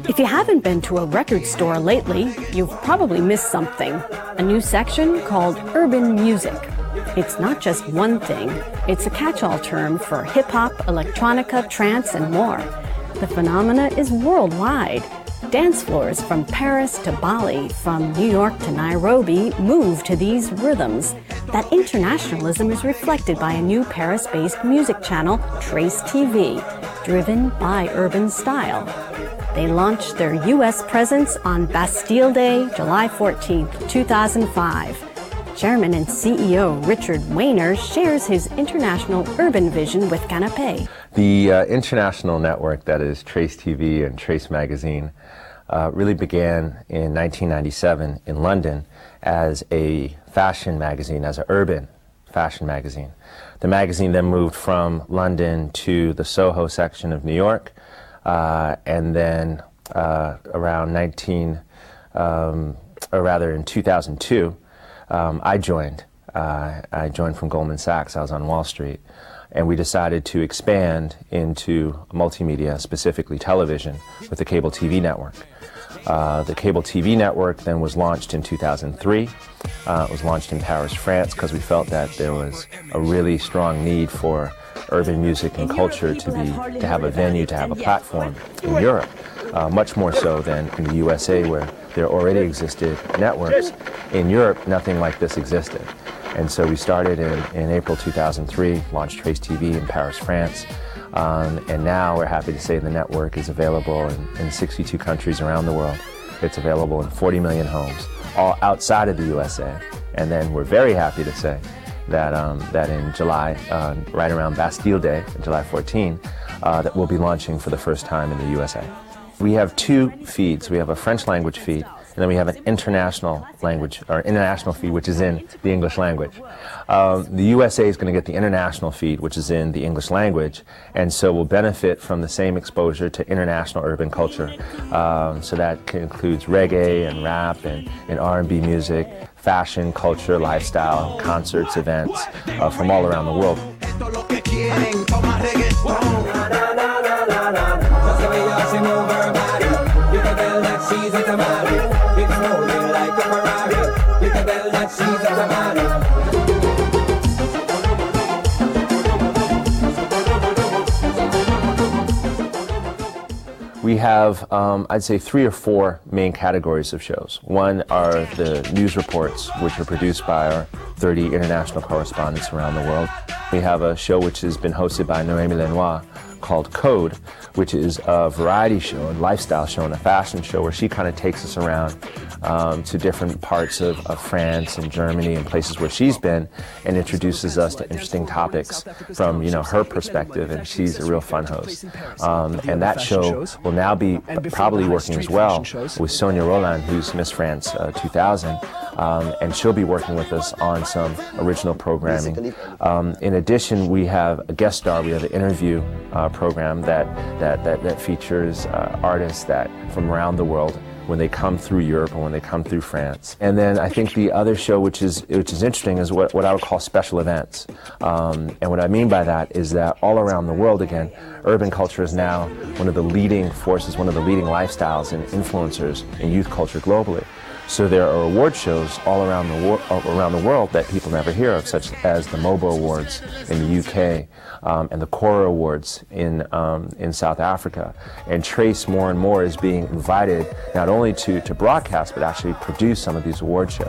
If you haven't been to a record store lately, you've probably missed something. A new section called Urban Music. It's not just one thing. It's a catch-all term for hip-hop, electronica, trance, and more. The phenomena is worldwide. Dance floors from Paris to Bali, from New York to Nairobi, move to these rhythms. That internationalism is reflected by a new Paris-based music channel, Trace TV, driven by urban style. They launched their U.S. presence on Bastille Day, July 14, 2005. Chairman and CEO Richard Wayner shares his international urban vision with Canape. The international network that is Trace TV and Trace Magazine really began in 1997 in London as a fashion magazine, as an urban fashion magazine. The magazine then moved from London to the Soho section of New York, and then around in 2002, I joined. I joined from Goldman Sachs. I was on Wall Street. And we decided to expand into multimedia, specifically television, with the cable TV network. The cable TV network then was launched in 2003. It was launched in Paris, France, because we felt that there was a really strong need for urban music and culture to have a venue, to have a platform in Europe, much more so than in the USA, where there already existed networks. In Europe, nothing like this existed. And so we started in April 2003, launched Trace TV in Paris, France, and now we're happy to say the network is available in 62 countries around the world. It's available in 40 million homes, all outside of the USA. And then we're very happy to say that, that in July, right around Bastille Day, July 14, that we'll be launching for the first time in the USA. We have two feeds. We have a French language feed, and then we have an international language, or international feed, which is in the English language. The USA is going to get the international feed, which is in the English language, and so will benefit from the same exposure to international urban culture. So that includes reggae and rap and R&B music, fashion, culture, lifestyle, concerts, events from all around the world. We have, I'd say, 3 or 4 main categories of shows. One are the news reports, which are produced by our 30 international correspondents around the world. We have a show which has been hosted by Noémie Lenoir called Code, which is a variety show, a lifestyle show, and a fashion show where she kind of takes us around to different parts of France and Germany and places where she's been, and introduces us to interesting topics from, her perspective, and she's a real fun host. And that show will now be probably working as well with Sonia Roland, who's Miss France 2000, and she'll be working with us on some original programming. In addition, we have a guest star. We have an interview program that features artists from around the world when they come through Europe or when they come through France. And then I think the other show which is interesting is what I would call special events. And what I mean by that is that all around the world, again, urban culture is now one of the leading forces, one of the leading lifestyles and influencers in youth culture globally. So there are award shows all around the world that people never hear of, such as the MOBO Awards in the UK and the Cora Awards in South Africa. And Trace more and more is being invited not only to broadcast, but actually produce some of these award shows.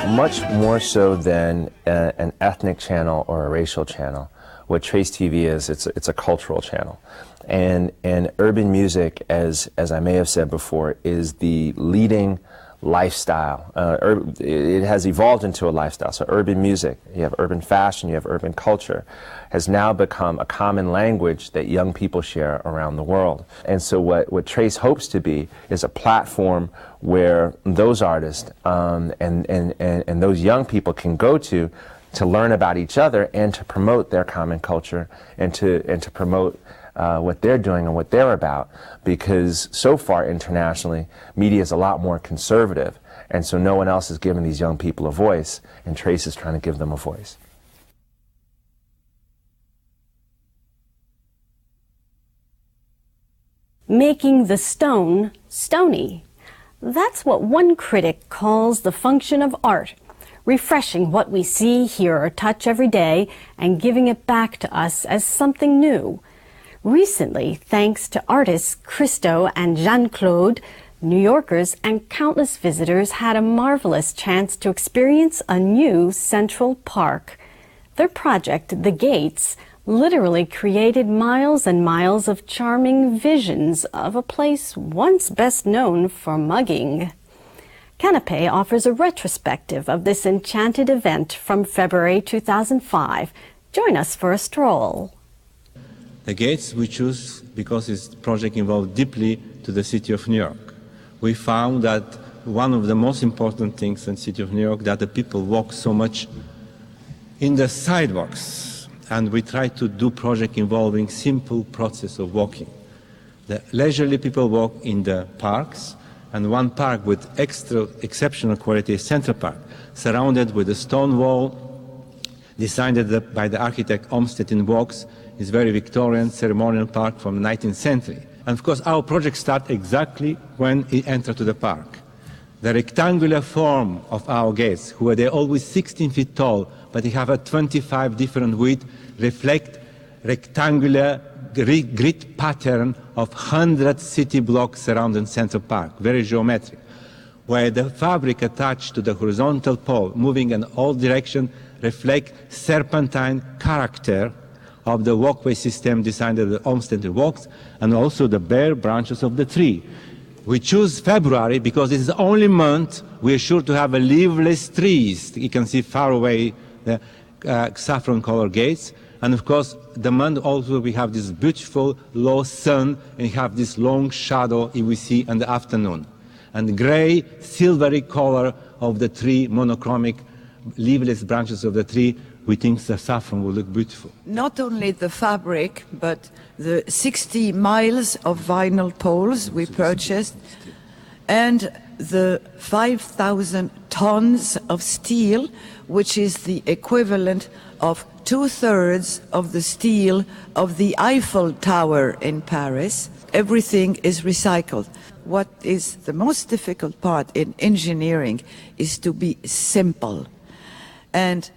Much more so than an ethnic channel or a racial channel. What Trace TV is, it's a cultural channel. And urban music, as I may have said before, is the leading lifestyle. It has evolved into a lifestyle. So urban music, you have urban fashion, you have urban culture, has now become a common language that young people share around the world. And so what Trace hopes to be is a platform where those artists and those young people can go to to learn about each other and to promote their common culture and to promote what they're doing and what they're about, because so far internationally, media is a lot more conservative, and so no one else is giving these young people a voice, and Trace is trying to give them a voice. Making the stone stony. That's what one critic calls the function of art, refreshing what we see, hear, or touch every day and giving it back to us as something new. Recently, thanks to artists Christo and Jean-Claude, New Yorkers and countless visitors had a marvelous chance to experience a new Central Park. Their project, The Gates, literally created miles and miles of charming visions of a place once best known for mugging. Canape offers a retrospective of this enchanted event from February 2005. Join us for a stroll. The Gates we choose because this project involved deeply to the city of New York. We found that one of the most important things in the city of New York, that the people walk so much in the sidewalks. And we try to do project involving simple process of walking. The leisurely people walk in the parks, and one park with exceptional quality is Central Park, surrounded with a stone wall, designed by the architect Olmsted in Vaux. It's very Victorian, ceremonial park from the 19th century. And of course, our project starts exactly when it enters to the park. The rectangular form of our gates, they're always 16 feet tall, but they have a 25 different width, reflect rectangular grid pattern of 100 city blocks surrounding Central Park, very geometric, where the fabric attached to the horizontal pole, moving in all directions, reflect serpentine character of the walkway system designed at the Olmsted Walks, and also the bare branches of the tree. We choose February because it's the only month we're sure to have a leafless trees. You can see far away the saffron color gates. And of course, the month also we have this beautiful low sun, and you have this long shadow we see in the afternoon. And the gray, silvery color of the tree, monochromic, leafless branches of the tree, we think the saffron will look beautiful. Not only the fabric, but the 60 miles of vinyl poles we purchased, and the 5,000 tons of steel, which is the equivalent of 2/3 of the steel of the Eiffel Tower in Paris. Everything is recycled. What is the most difficult part in engineering is to be simple. And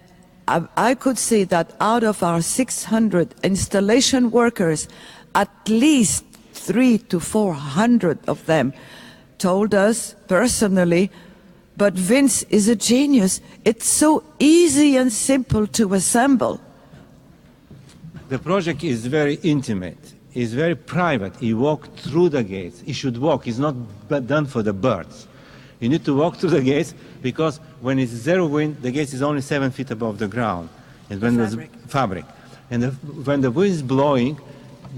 I could say that out of our 600 installation workers, at least 300 to 400 of them told us personally, but Vince is a genius. It's so easy and simple to assemble. The project is very intimate. It's very private. You walk through the gates. You should walk. It's not done for the birds. You need to walk through the gates because when it's zero wind, the gates is only 7 feet above the ground. And when there's fabric. And when the wind is blowing,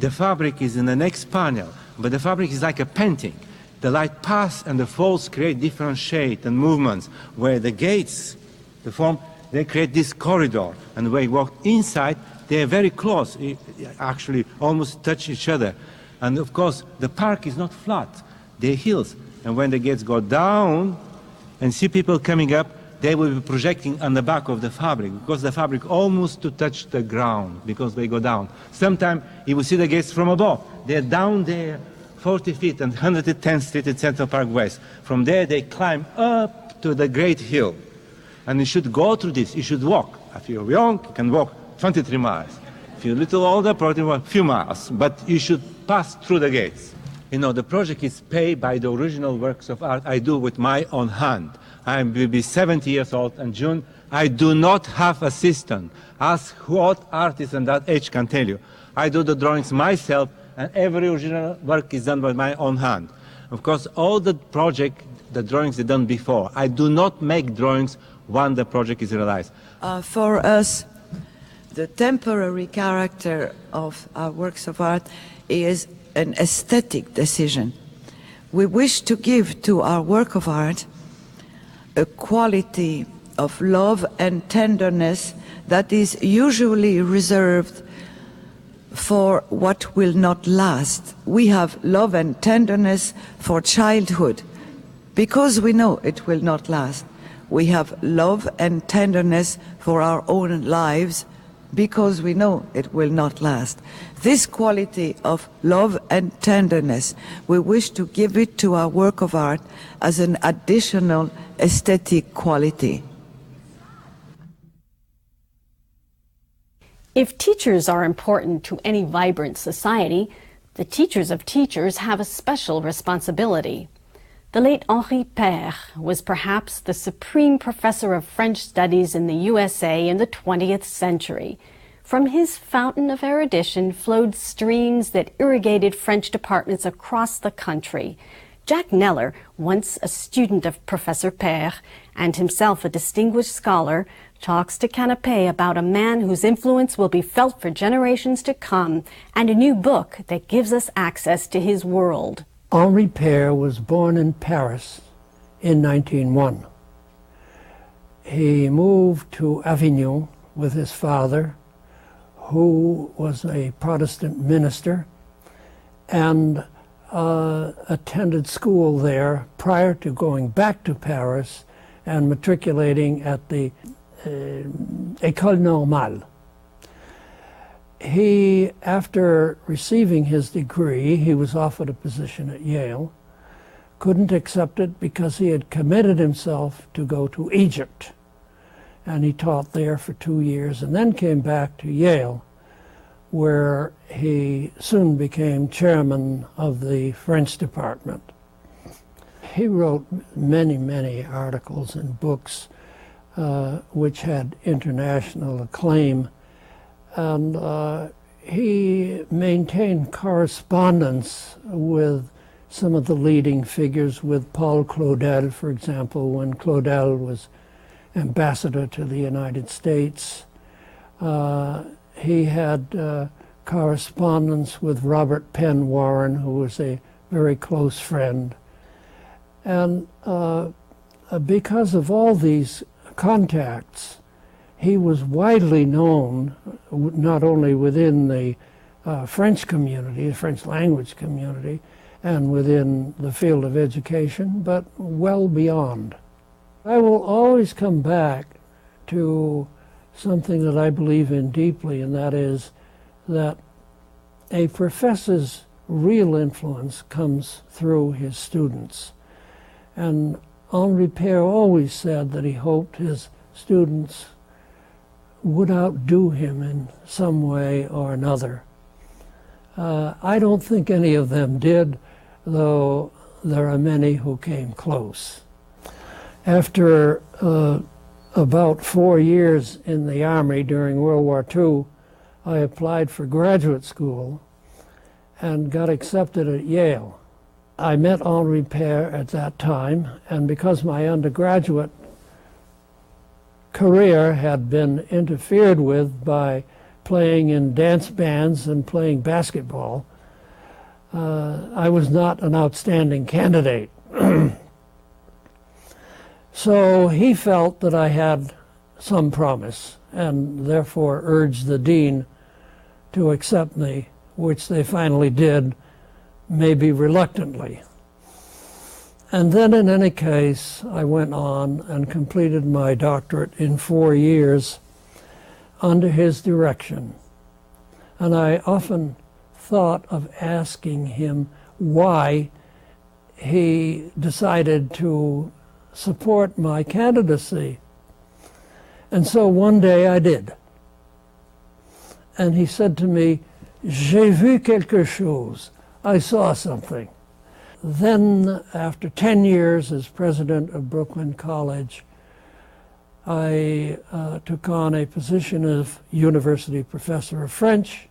the fabric is in the next panel. But the fabric is like a painting. The light pass and the folds create different shades and movements, where the gates, the form, they create this corridor. And when you walk inside, they are very close, actually almost touch each other. And of course, the park is not flat, they're hills. And when the gates go down and see people coming up, they will be projecting on the back of the fabric, because the fabric almost to touch the ground, because they go down. Sometimes you will see the gates from above. They're down there 40 feet and 110th Street in Central Park West. From there, they climb up to the Great Hill. And you should go through this. You should walk. If you're young, you can walk 23 miles. If you're a little older, probably a few miles. But you should pass through the gates. You know, the project is paid by the original works of art I do with my own hand. I will be 70 years old in June. I do not have assistant. Ask what artist in that age can tell you. I do the drawings myself, and every original work is done by my own hand. Of course, all the project, the drawings are done before. I do not make drawings when the project is realized. For us, the temporary character of our works of art is an aesthetic decision. We wish to give to our work of art a quality of love and tenderness that is usually reserved for what will not last. We have love and tenderness for childhood because we know it will not last. We have love and tenderness for our own lives because we know it will not last. This quality of love and tenderness, we wish to give it to our work of art as an additional aesthetic quality. If teachers are important to any vibrant society, the teachers of teachers have a special responsibility. The late Henri Père was perhaps the supreme professor of French studies in the USA in the 20th century. From his fountain of erudition flowed streams that irrigated French departments across the country. Jack Neller, once a student of Professor Père and himself a distinguished scholar, talks to Canape about a man whose influence will be felt for generations to come and a new book that gives us access to his world. Henri Père was born in Paris in 1901. He moved to Avignon with his father, who was a Protestant minister, and attended school there prior to going back to Paris and matriculating at the École Normale. He, after receiving his degree, he was offered a position at Yale, couldn't accept it because he had committed himself to go to Egypt. And he taught there for 2 years and then came back to Yale, where he soon became chairman of the French department. He wrote many, many articles and books which had international acclaim. And he maintained correspondence with some of the leading figures, with Paul Claudel, for example, when Claudel was ambassador to the United States. He had correspondence with Robert Penn Warren, who was a very close friend. And because of all these contacts, he was widely known, not only within the French community, the French language community, and within the field of education, but well beyond. I will always come back to something that I believe in deeply, and that is that a professor's real influence comes through his students. And Henri Père always said that he hoped his students would outdo him in some way or another. I don't think any of them did, though there are many who came close. After about 4 years in the Army during World War II, I applied for graduate school and got accepted at Yale. I met Henri Père at that time, and because my undergraduate career had been interfered with by playing in dance bands and playing basketball, I was not an outstanding candidate. So he felt that I had some promise and therefore urged the dean to accept me, which they finally did, maybe reluctantly. And then in any case, I went on and completed my doctorate in 4 years under his direction. And I often thought of asking him why he decided to support my candidacy. And so one day I did. And he said to me, "J'ai vu quelque chose." I saw something. Then, after 10 years as president of Brooklyn College, I took on a position of university professor of French.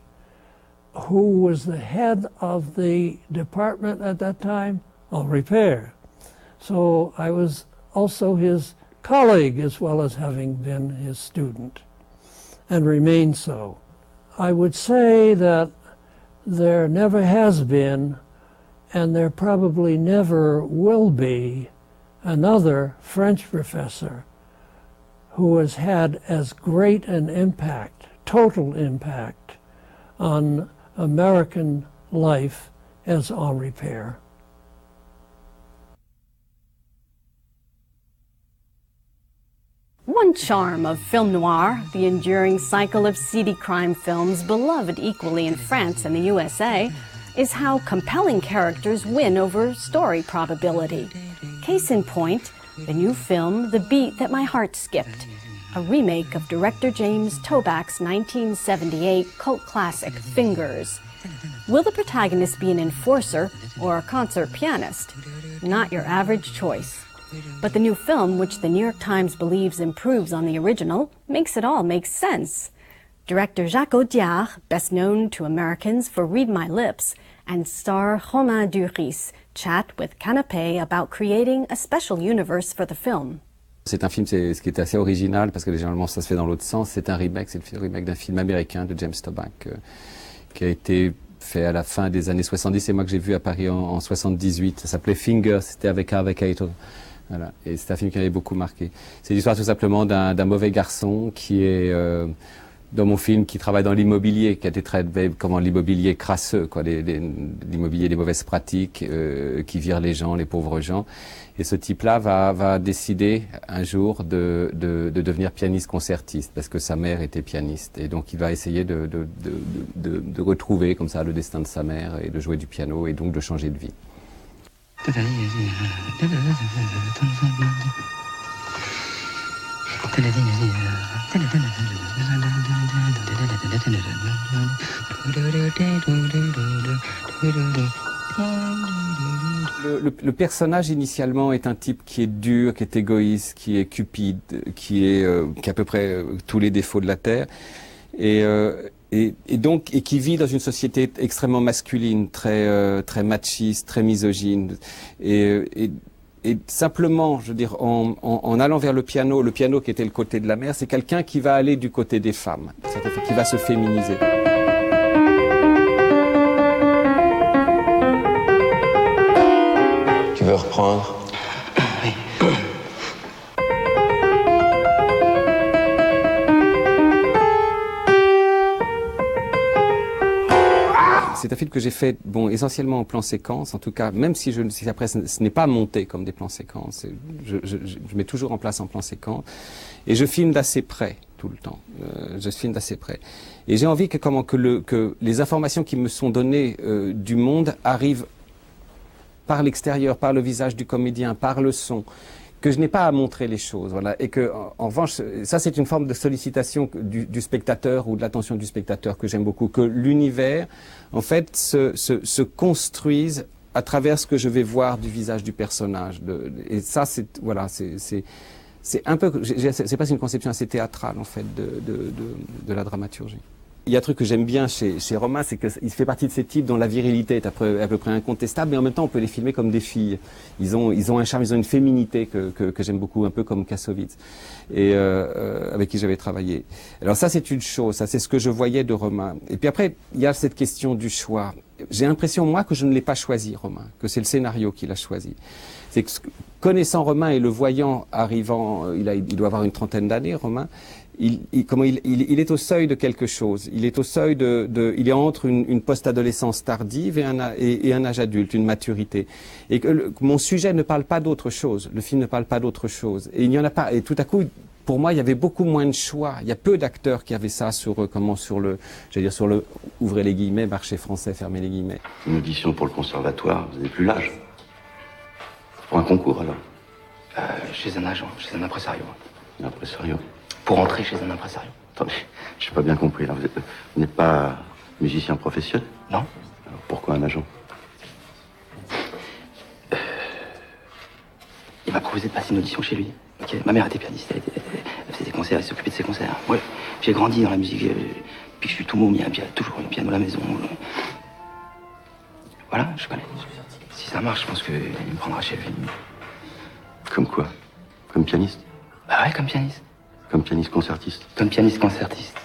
Who was the head of the department at that time? Henri Père. So I was also his colleague as well as having been his student, and remain so. I would say that there never has been, and there probably never will be, another French professor who has had as great an impact, total impact, on American life as Henri Père. One charm of film noir, the enduring cycle of seedy crime films beloved equally in France and the USA, is how compelling characters win over story probability. Case in point, the new film The Beat That My Heart Skipped, a remake of director James Toback's 1978 cult classic Fingers. Will the protagonist be an enforcer or a concert pianist? Not your average choice. But the new film, which the New York Times believes improves on the original, makes it all make sense. Director Jacques Audiard, best known to Americans for Read My Lips, and star Romain Duris chat with Canape about creating a special universe for the film. C'est un film, ce qui est assez original, parce que généralement ça se fait dans l'autre sens, c'est un remake, c'est le remake d'un film américain de James Toback, qui a été fait à la fin des années 70, et moi que j'ai vu à Paris en 78. Ça s'appelait Fingers, c'était avec Harvey Keitel. Voilà. Et c'est un film qui m'avait beaucoup marqué. C'est l'histoire tout simplement d'un mauvais garçon qui est, dans mon film, qui travaille dans l'immobilier, qui a été traité comme l'immobilier crasseux, quoi, l'immobilier des mauvaises pratiques, qui vire les gens, les pauvres gens. Et ce type-là va décider un jour de devenir pianiste concertiste, parce que sa mère était pianiste. Et donc il va essayer de retrouver comme ça le destin de sa mère et de jouer du piano et donc de changer de vie. Le personnage initialement est un type qui est dur, qui est égoïste, qui est cupide, qui a à peu près tous les défauts de la terre, et qui vit dans une société extrêmement masculine, très machiste, très misogyne, et simplement, je veux dire, en allant vers le piano qui était le côté de la mère, c'est quelqu'un qui va aller du côté des femmes, qui va se féminiser. Tu veux reprendre? Oui. C'est un film que j'ai fait, essentiellement en plan séquence, en tout cas, même si après ce n'est pas monté comme des plans séquences, je mets toujours en place en plan séquence, et je filme d'assez près tout le temps. Je filme d'assez près. Et j'ai envie que les informations qui me sont données du monde arrivent par l'extérieur, par le visage du comédien, par le son, que je n'ai pas à montrer les choses, voilà, et que, en revanche, ça c'est une forme de sollicitation du spectateur ou de l'attention du spectateur que j'aime beaucoup, que l'univers, en fait, se construise à travers ce que je vais voir du visage du personnage. Et ça, c'est un peu, c'est pas une conception assez théâtrale, en fait, de la dramaturgie. Il y a un truc que j'aime bien chez Romain, c'est qu'il fait partie de ces types dont la virilité est à peu près incontestable, mais en même temps on peut les filmer comme des filles. Ils ont un charme, ils ont une féminité que j'aime beaucoup, un peu comme Kassovitz, et avec qui j'avais travaillé. Alors ça c'est une chose, ça c'est ce que je voyais de Romain. Et puis après il y a cette question du choix. J'ai l'impression moi que je ne l'ai pas choisi, Romain, que c'est le scénario qui l'a choisi. C'est que connaissant Romain et le voyant arrivant, il doit avoir une trentaine d'années, Romain. Il est au seuil de quelque chose. Il est au seuil il est entre une post-adolescence tardive et un âge adulte, une maturité. Et que mon sujet ne parle pas d'autre chose. Le film ne parle pas d'autre chose. Et il n'y en a pas. Et tout à coup, pour moi, il y avait beaucoup moins de choix. Il y a peu d'acteurs qui avaient ça sur le, ouvrez les guillemets, marché français, fermez les guillemets. Une audition pour le conservatoire, vous n'avez plus l'âge. Pour un concours, alors? Chez un agent, chez un impresario. Un impresario? Pour entrer chez un impresario. Attendez, je n'ai pas bien compris, là. Vous n'êtes pas musicien professionnel? Non. Alors pourquoi un agent? Il m'a proposé de passer une audition chez lui. Okay. Ma mère était pianiste, elle faisait des concerts, elle s'occupait de ses concerts. Ouais. J'ai grandi dans la musique, puis que je suis tout môme, il y a toujours un piano à la maison. Voilà, je connais. Si ça marche, je pense qu'il me prendra chez lui. Comme quoi? Comme pianiste? Bah ouais, comme pianiste. Comme pianiste concertiste? Comme pianiste concertiste.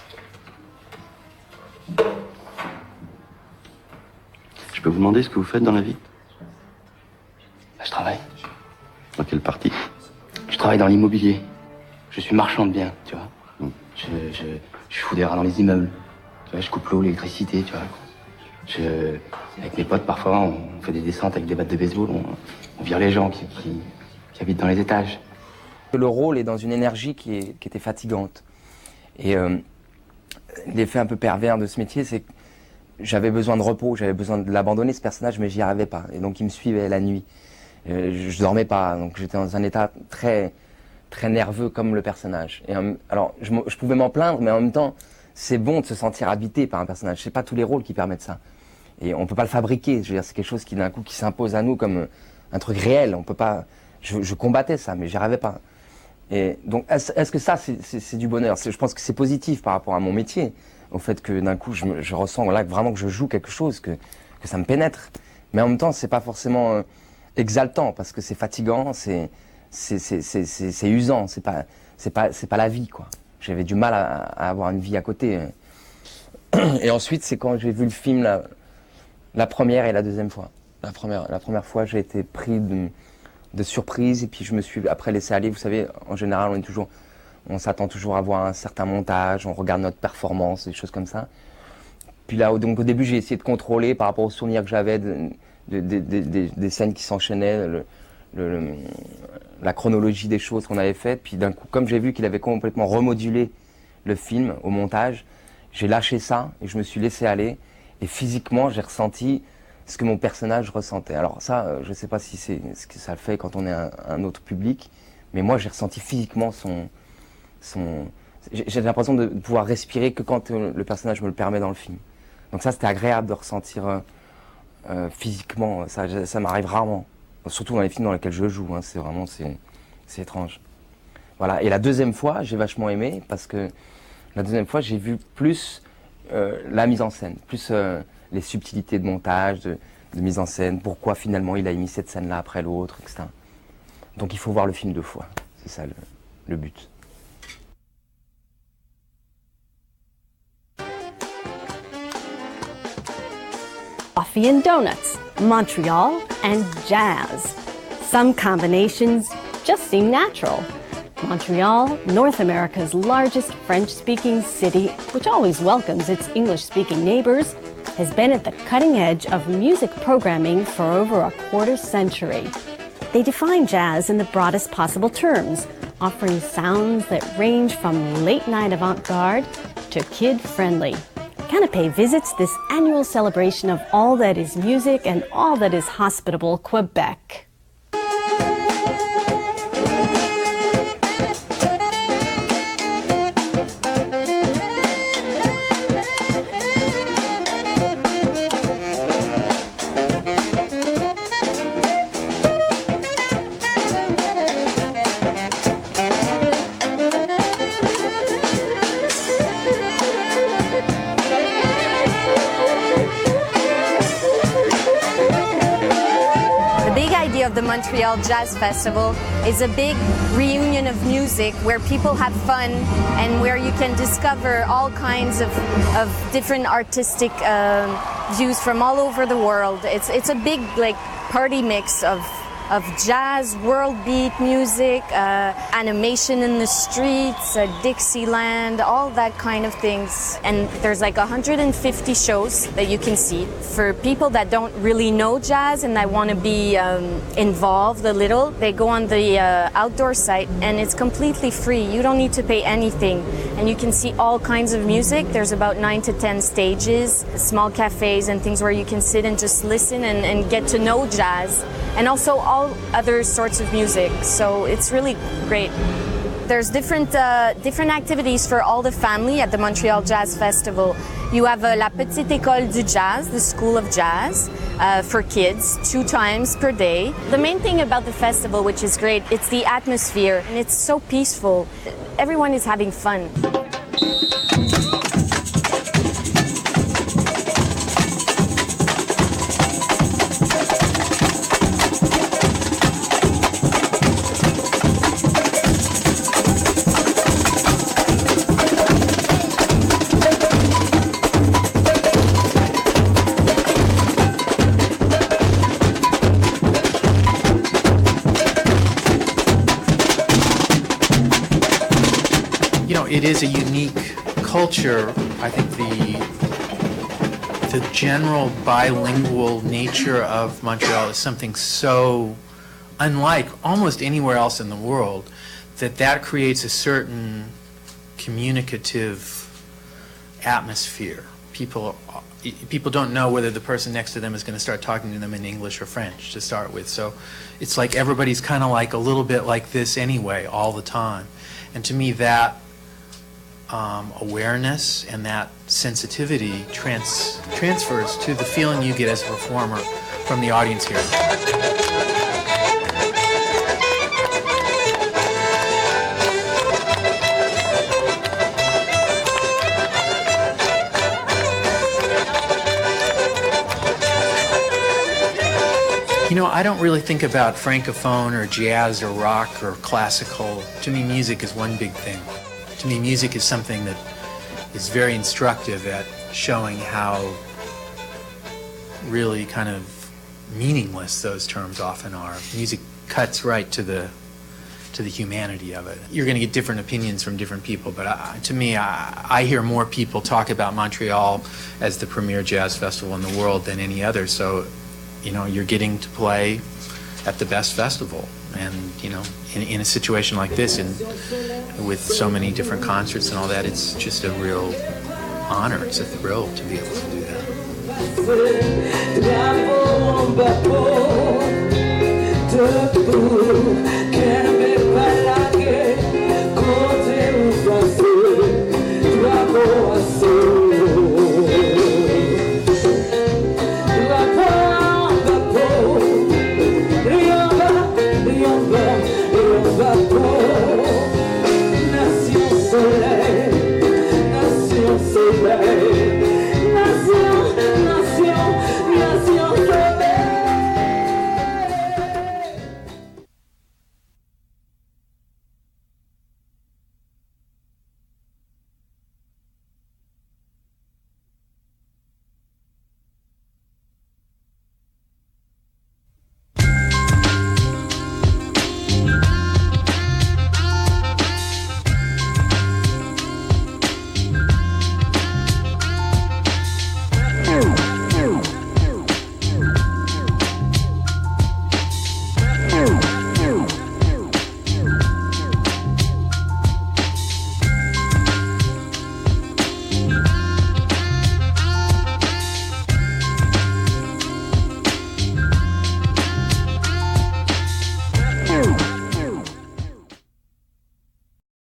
Je peux vous demander ce que vous faites dans la vie? Bah, je travaille. Dans quelle partie? Je travaille dans l'immobilier. je suis marchand de biens, tu vois. Je fous des rats dans les immeubles. Tu vois, je coupe l'eau, l'électricité, tu vois. Avec mes potes, parfois, on fait des descentes avec des battes de baseball. On vire les gens qui habitent dans les étages. Le rôle est dans une énergie qui était fatigante. Et l'effet un peu pervers de ce métier, c'est que j'avais besoin de repos, j'avais besoin de l'abandonner, ce personnage, mais j'y arrivais pas. Et donc il me suivait la nuit. Je dormais pas, donc j'étais dans un état très, très nerveux comme le personnage. Et alors je pouvais m'en plaindre, mais en même temps, c'est bon de se sentir habité par un personnage. C'est pas tous les rôles qui permettent ça. Et on peut pas le fabriquer. Je veux dire, c'est quelque chose qui d'un coup qui s'impose à nous comme un truc réel. On peut pas. Je combattais ça, mais j'y arrivais pas. Et donc, est-ce que ça, c'est du bonheur? Je pense que c'est positif par rapport à mon métier, au fait que d'un coup, je ressens là vraiment que je joue quelque chose, que ça me pénètre. Mais en même temps, c'est pas forcément exaltant parce que c'est fatigant, c'est usant, c'est pas la vie, quoi. J'avais du mal à avoir une vie à côté. Et ensuite, c'est quand j'ai vu le film la première et la deuxième fois. La première fois, j'ai été pris de surprise et puis je me suis après laissé aller. Vous savez, en général, on s'attend toujours à voir un certain montage, on regarde notre performance, des choses comme ça. Puis là, donc au début, j'ai essayé de contrôler par rapport aux souvenirs que j'avais des scènes qui s'enchaînaient, la chronologie des choses qu'on avait faites. Puis d'un coup, comme j'ai vu qu'il avait complètement remodulé le film au montage, j'ai lâché ça et je me suis laissé aller. Et physiquement, j'ai ressenti ce que mon personnage ressentait. Alors ça, je ne sais pas si c'est ce que ça fait quand on est un autre public, mais moi, j'ai ressenti physiquement j'ai l'impression de pouvoir respirer que quand le personnage me le permet dans le film. Donc ça, c'était agréable de ressentir physiquement. Ça m'arrive rarement, surtout dans les films dans lesquels je joue. Hein. C'est étrange. Voilà. Et la deuxième fois, j'ai vachement aimé parce que la deuxième fois, j'ai vu plus la mise en scène, plus les subtilités de montage, de mise en scène, pourquoi finalement il a mis cette scène-là après l'autre, etc. Donc il faut voir le film 2 fois, c'est ça le but. Coffee and donuts, Montreal, and jazz. Some combinations just seem natural. Montreal, North America's largest French-speaking city, which always welcomes its English-speaking neighbors, has been at the cutting edge of music programming for over a quarter century. They define jazz in the broadest possible terms, offering sounds that range from late-night avant-garde to kid-friendly. Canape visits this annual celebration of all that is music and all that is hospitable Quebec. Of the Montreal Jazz Festival is a big reunion of music where people have fun and where you can discover all kinds of different artistic views from all over the world. It's a big party mix of jazz, world beat music, animation in the streets, Dixieland, all that kind of things. And there's 150 shows that you can see. For people that don't really know jazz and that want to be involved a little, they go on the outdoor site and it's completely free. You don't need to pay anything. And you can see all kinds of music. There's about 9 to 10 stages, small cafes and things where you can sit and just listen and get to know jazz. And also all other sorts of music, so it's really great. There's different activities for all the family at the Montreal Jazz Festival. You have La Petite École du Jazz, the School of Jazz, for kids, 2 times per day. The main thing about the festival, which is great, it's the atmosphere, and it's so peaceful. Everyone is having fun. You know, it is a unique culture. I think the general bilingual nature of Montreal is something so unlike almost anywhere else in the world that creates a certain communicative atmosphere. People don't know whether the person next to them is going to start talking to them in English or French to start with. So it's like everybody's kind of like a little bit like this anyway all the time. And to me, that awareness and that sensitivity transfers to the feeling you get as a performer from the audience here. You know, I don't really think about Francophone or jazz or rock or classical. To me, music is one big thing. To me, music is something that is very instructive at showing how really kind of meaningless those terms often are. Music cuts right to the humanity of it. You're going to get different opinions from different people, but to me, I hear more people talk about Montreal as the premier jazz festival in the world than any other. So, you know, you're getting to play at the best festival, and you know, in a situation like this, and with so many different concerts and all that, it's just a real honor. It's a thrill to be able to do that.